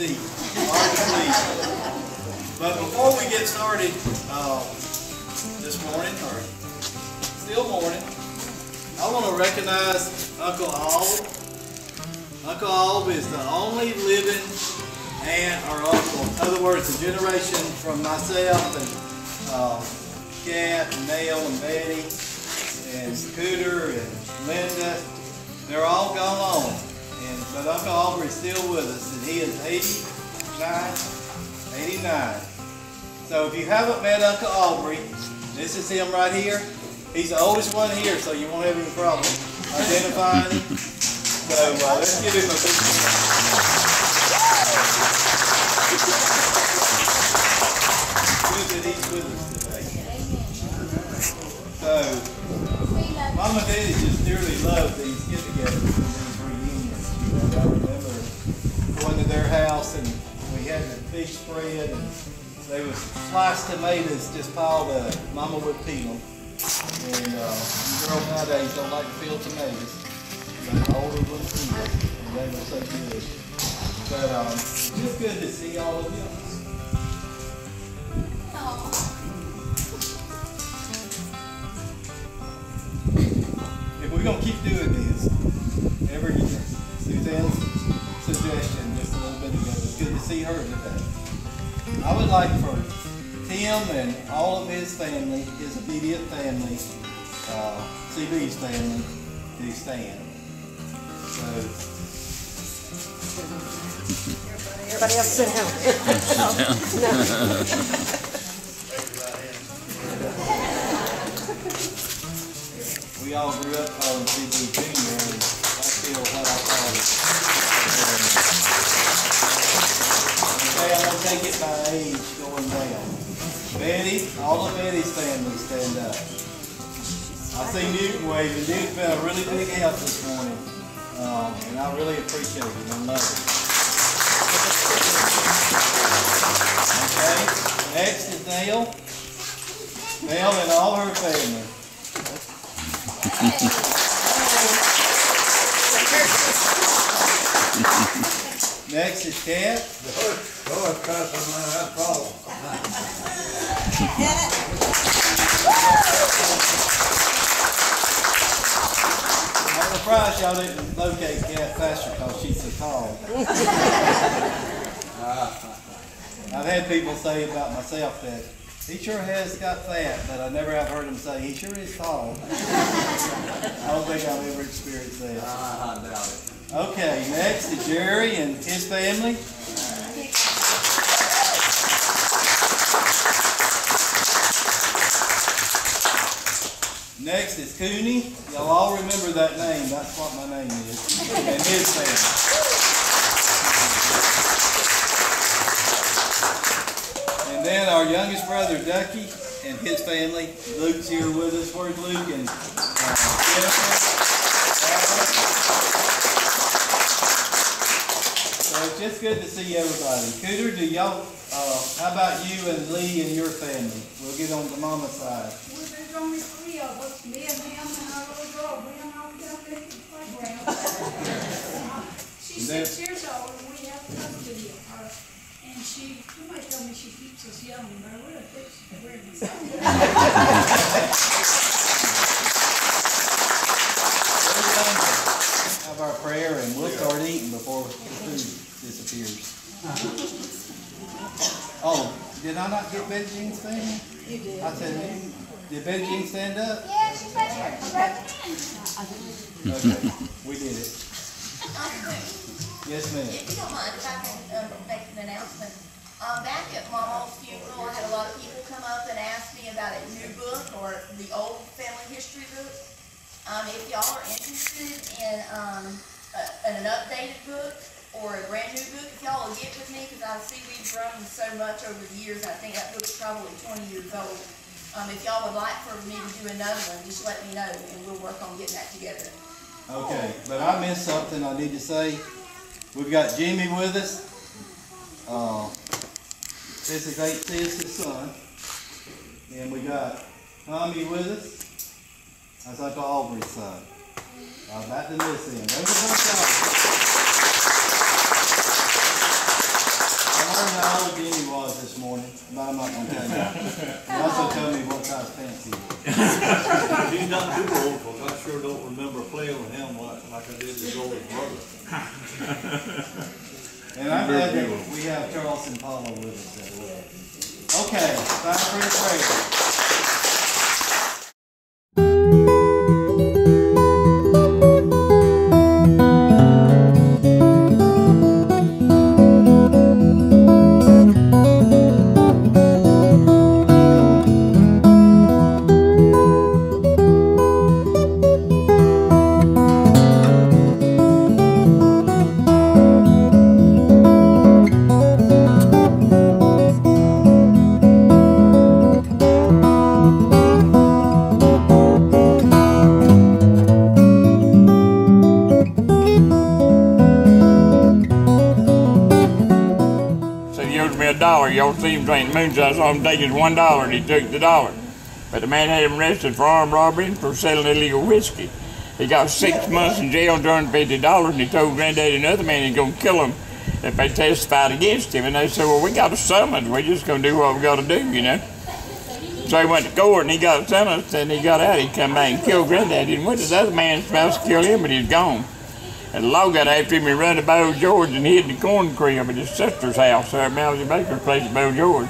deep. Hard to believe. But before we get started this morning, or still morning, I want to recognize Uncle Alb. Uncle Alb is the only living aunt or uncle. In other words, a generation from myself and Kat and Nell and Betty and Scooter and Linda. They're all gone on. But Uncle Aubrey's still with us, and he is 89. So if you haven't met Uncle Aubrey, this is him right here. He's the oldest one here, so you won't have any problem identifying him. So let's give him a big hand. Good that he's with us today. So, Mom and Daddy just dearly love these get-togethers and these reunions. I remember going to their house and we had the fish spread and they was sliced tomatoes just piled up. Mama would peel them. And girls nowadays don't like to peel tomatoes, but the older ones do, and they were so good. But it's just good to see all of you. If we're going to keep doing this every year, Suzanne's suggestion just a little bit ago, it's good to see her today. I would like for Tim and all of his family, his immediate family, CB's family, to stand. So, everybody else sit down. We all grew up calling CB Junior, and that's still what I call it. Okay, I'm going to take it by age going down. Betty, all of Betty's family stand up. I see Newton waving. Newton's been a really big help this morning. And I really appreciate it and love it. Okay, next is Nell. Nell and all her family. Next is Kat. I'm surprised y'all didn't locate Kat faster because she's so tall. I've had people say about myself that he sure has got fat, but I never have heard him say he sure is tall. I don't think I've ever experienced that. I doubt it. Okay, next is Jerry and his family. Next is Cooney. Y'all all remember that name. That's what my name is. And his family. And then our youngest brother, Ducky, and his family. Luke's here with us. Where's Luke? And Jennifer. So it's just good to see everybody. Cooter, do y'all, how about you and Lee and your family? We'll get on the mama side. There's only three of us, me and him and our little girl. We don't all get up at the playground. She's 6 years old and we have custody of her. And you might tell me she keeps us young, but I really think she's weird. Have our prayer and we'll start eating before the food disappears. Oh, did I not get Betty Jean's family? You did. I said, did Betty Jean stand up? Yeah, she's right here. Okay, we did it. Yes, ma'am. If you don't mind, if I can make an announcement. Back at Mama's funeral, I had a lot of people come up and ask me about a new book or the old family history book. If y'all are interested in an updated book or a brand new book, if y'all will get with me, because I see we've grown so much over the years. I think that book's probably 20 years old. If y'all would like for me to do another one, just let me know and we'll work on getting that together. Okay, but I missed something I need to say. We've got Jimmy with us. This is Sis' son. And we got Tommy with us. That's Uncle Aubrey's son. Back to this end. how old Jenny was this morning, but I'm not going to tell you. He also told me what size pants he wore. He's not too old, because I sure don't remember playing with him like I did his older brother. And I'm glad that we have Charles and Paula with us as well. Okay, time for the prayer. Y'all see him drinking moonshine, I saw him taking $1 and he took the dollar. But the man had him arrested for armed robbery and for selling illegal whiskey. He got 6 months in jail and turned $50 and he told Granddaddy and another man he's gonna kill him if they testified against him. And they said, well, we got a summons, we're just gonna do what we gotta do, you know. So he went to court and he got sentenced and he got out, he come back and killed Granddaddy and went to the other man's house to kill him, but he's gone. And the law got after him and run to Bo George and hid in the corn crib at his sister's house there at Mousy Baker's place at Bo George.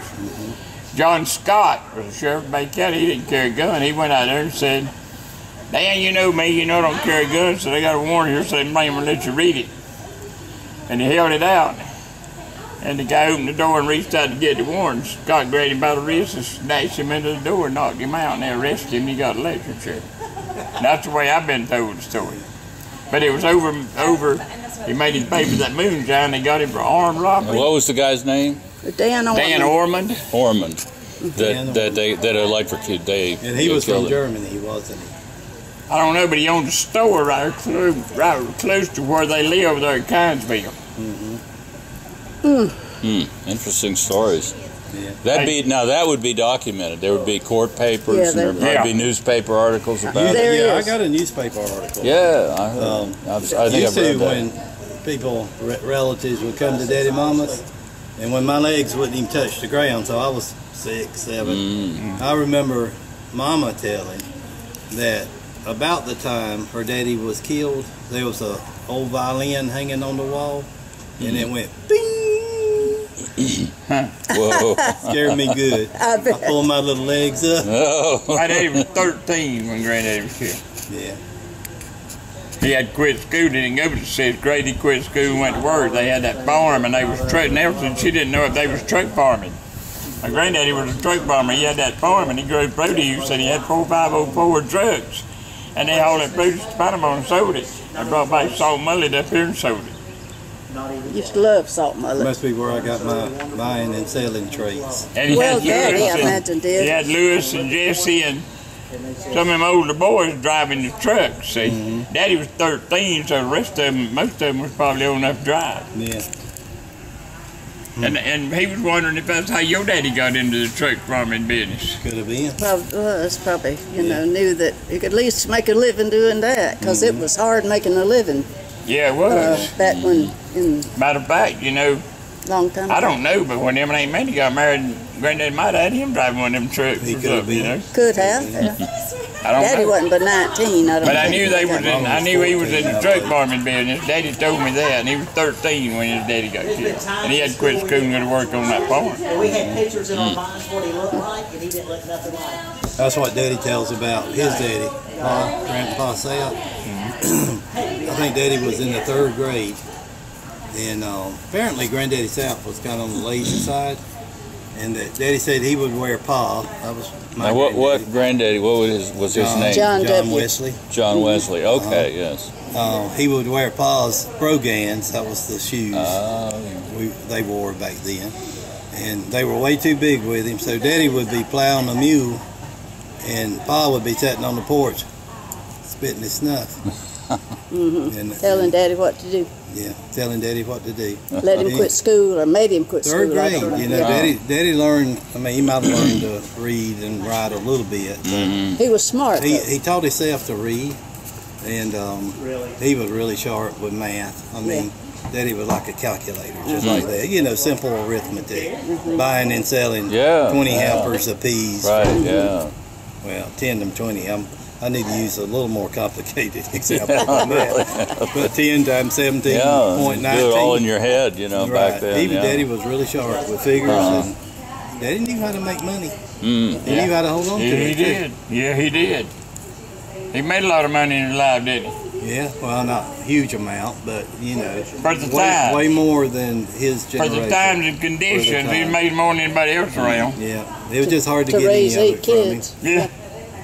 John Scott was the sheriff of Bay County. He didn't carry a gun. He went out there and said, Dan, you know me, you know I don't carry a gun, so they got a warrant here, so they might even let you read it. And he held it out. And the guy opened the door and reached out to get the warrant. Scott grabbed him by the wrist and snatched him into the door and knocked him out, and they arrested him and he got a lecture chair. That's the way I've been told the story. But it was over. He made his pay for that moonshine. They got him for armed robbery. And what was the guy's name? Dan Ormond. Ormond. That electrocuted. And he was from Germany, wasn't he? I don't know, but he owned a store right close to where they live there at Kinesville. Interesting stories. Yeah. That would be documented. There would be court papers, and there might be newspaper articles about it. Yeah, I got a newspaper article. Yeah, I heard. I think I've read that. When people, relatives would come to Daddy Mama's, and when my legs wouldn't even touch the ground, so I was 6, 7. I remember Mama telling that about the time her daddy was killed, there was a old violin hanging on the wall, and it went bing. Whoa. Scared me good. I pulled my little legs up. Oh. My daddy was 13 when Granddaddy was killed. Yeah. He had quit school, didn't go to 6th grade. He quit school and went to work. They had that farm and they was truck. Nelson, she didn't know if they was truck farming. My Granddaddy was a truck farmer. He had that farm and he grew produce and he had 4 504 trucks. And they hauled that produce to Panama and sold it. I brought back salt mullet up here and sold it. Used to love salt mullet. Must be where I got my buying and selling traits. And he Well, had Daddy, Lewis I imagine, did. He had Lewis and Jesse and some of them older boys driving the trucks. See, Daddy was 13, so the rest of them, most of them was probably old enough to drive. Yeah. And he was wondering if that's how your daddy got into the truck farming business. Could have been. Probably, you know, knew that you could at least make a living doing that, because it was hard making a living. Yeah, it was. Back when, Matter of fact, you know, long time ago. I don't know, but when him and Aunt Mandy got married, Granddaddy might have had him driving one of them trucks. He or could have something, you know. Could have. I don't Daddy know. wasn't but 19. I don't But I think knew he they got was in. I knew he was in the truck farming business. Daddy told me that, and he was 13 when his daddy got killed, and he had to quit school and go to work on that farm. We had pictures in our minds what he looked like, and he didn't look nothing like. That's what Daddy tells about his daddy, Grandpa Sapp. I think Daddy was in the 3rd grade, and apparently Granddaddy Sapp was kind of on the lazy side, and that Daddy said he would wear Pa. That was my Now, what Granddaddy? What was his name? John W. Wesley. John Wesley. Okay, yes. He would wear Pa's Brogans. That was the shoes they wore back then, and they were way too big with him. So Daddy would be plowing a mule, and Pa would be sitting on the porch, spitting his snuff. And, Telling Daddy what to do. Yeah, telling Daddy what to do. Let him quit school, or made him quit 3rd school. grade, you know, Daddy learned, I mean, he might have learned to read and write a little bit. He was smart. He taught himself to read, and he was really sharp with math. I mean, Daddy was like a calculator, just like that. You know, simple arithmetic, buying and selling 20 hampers of peas. Right, yeah. Well, 10 them 20. I need to use a little more complicated example than that. But 10 times 17.19. Do it all in your head, you know, back then. Even Daddy was really sharp with figures, and Daddy knew how to make money. He knew how to hold on to it. He did. Yeah, he did. He made a lot of money in his life, didn't he? Yeah, well, not a huge amount, but, you know, For the time. way more than his For generation. the times and conditions, he made more than anybody else around. Yeah, it was just hard to To get raise any of 8 it from him. kids. Yeah.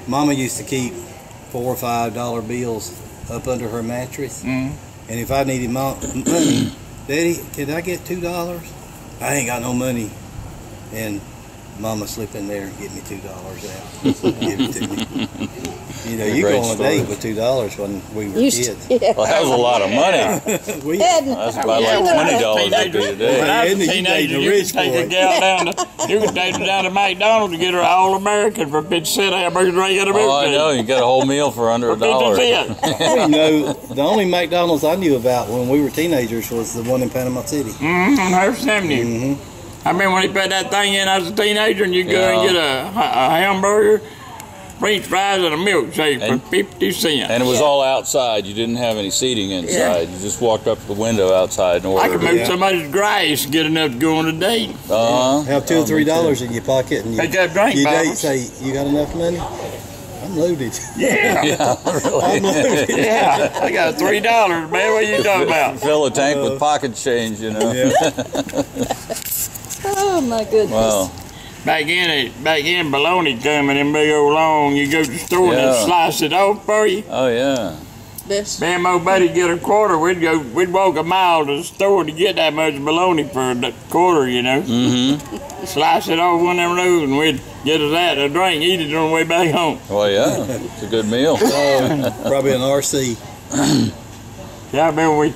Mama used to keep $4 or $5 bills up under her mattress. And if I needed money, Daddy, can I get $2? I ain't got no money. And Mama slip in there and get me $2 out. Give it to me. You know, you go on a date with $2 when we were kids. Yeah. Well, that was a lot of money. That's about like $20 back in the day. When I was a Isn't it? You teenager, dating a you rich could take a boy. gal down to, you could take her down to McDonald's to get her All-American for 50 cents hamburger drink and a Oh, I milkshake. know. You get a whole meal for under $1. You know, the only McDonald's I knew about when we were teenagers was the one in Panama City. Here's 70. I remember when he put that thing in, I was a teenager, and you go and get a hamburger, French fries, and a milkshake for 50 cents. And it was all outside. You didn't have any seating inside. You just walked up to the window outside and I ordered could move somebody's grass and get enough to go on a date. Have $2 or $3 in your pocket, and Pick up drink your date bottles. say, "You got enough money?" I'm loaded. Yeah. I'm loaded. Yeah. I got $3, man. What you talking about? Fill a tank with pocket change, you know. Oh my goodness. Wow. Back in bologna coming in big old long. You go to the store and they slice it off for you. Oh, yeah. This. Me and my buddy get a quarter. We'd walk a mile to the store to get that much bologna for a quarter, you know. Slice it off one of them those, and we'd get us that, a drink, eat it on the way back home. Well, yeah. It's a good meal. Probably an RC. Yeah, I remember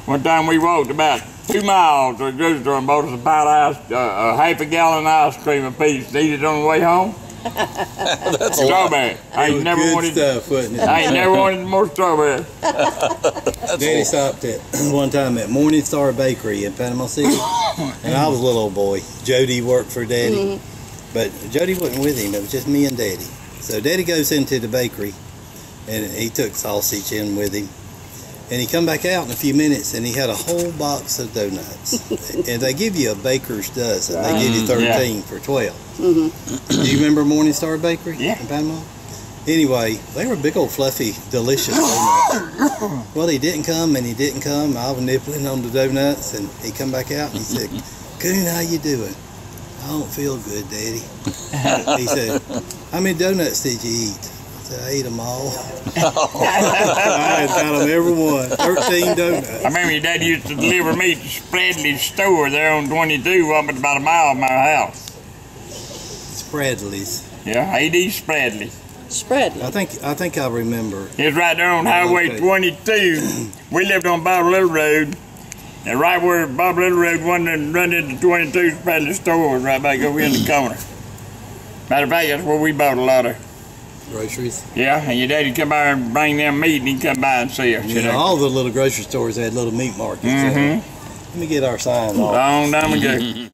one time we walked about 2 miles to the grocery store and bought us a pint of half a gallon of ice cream apiece. Eat it on the way home. That's Strawberry. I ain't never Good wanted. stuff, wasn't it? I ain't never wanted more strawberry. Daddy stopped at one time at Morning Star Bakery in Panama City, and I was a little old boy. Jody worked for Daddy, but Jody wasn't with him. It was just me and Daddy. So Daddy goes into the bakery, and he took sausage in with him. And he come back out in a few minutes, and he had a whole box of donuts. And they give you a baker's dozen. They give you 13 for 12. Do you remember Morning Star Bakery in Panama? Anyway, they were big old fluffy, delicious donuts. Well, he didn't come, and he didn't come. I was nibbling on the donuts, and he come back out, and he said, "Coon, how you doing?" "I don't feel good, Daddy." He said, "How many donuts did you eat?" I ate them all. I had got them every one. 13 donuts. I remember your dad used to deliver me to Spradley's store there on 22, up at about a mile from our house. Spradley's. Yeah, A.D. Spradley. Spradley. I think I remember. It's right there on Highway 22. We lived on Bob Little Road. And right where Bob Little Road run into 22, Spradley's store was right back over in the corner. Matter of fact, that's where we bought a lot of Groceries. Yeah, and your daddy come by and bring them meat, and he'd come by and see us. You know, all the little grocery stores had little meat markets. Let me get our sign off. Long time ago.